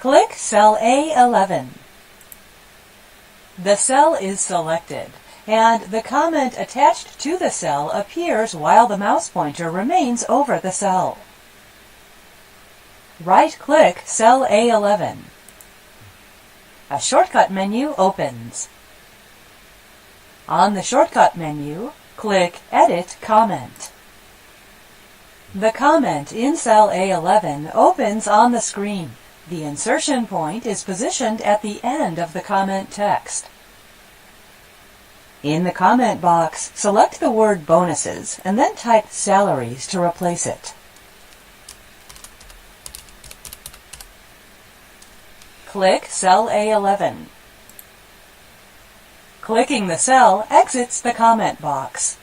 Click cell A11. The cell is selected, and the comment attached to the cell appears while the mouse pointer remains over the cell. Right-click cell A11. A shortcut menu opens. On the shortcut menu, click Edit Comment. The comment in cell A11 opens on the screen. The insertion point is positioned at the end of the comment text. In the comment box, select the word bonuses and then type salaries to replace it. Click cell A11. Clicking the cell exits the comment box.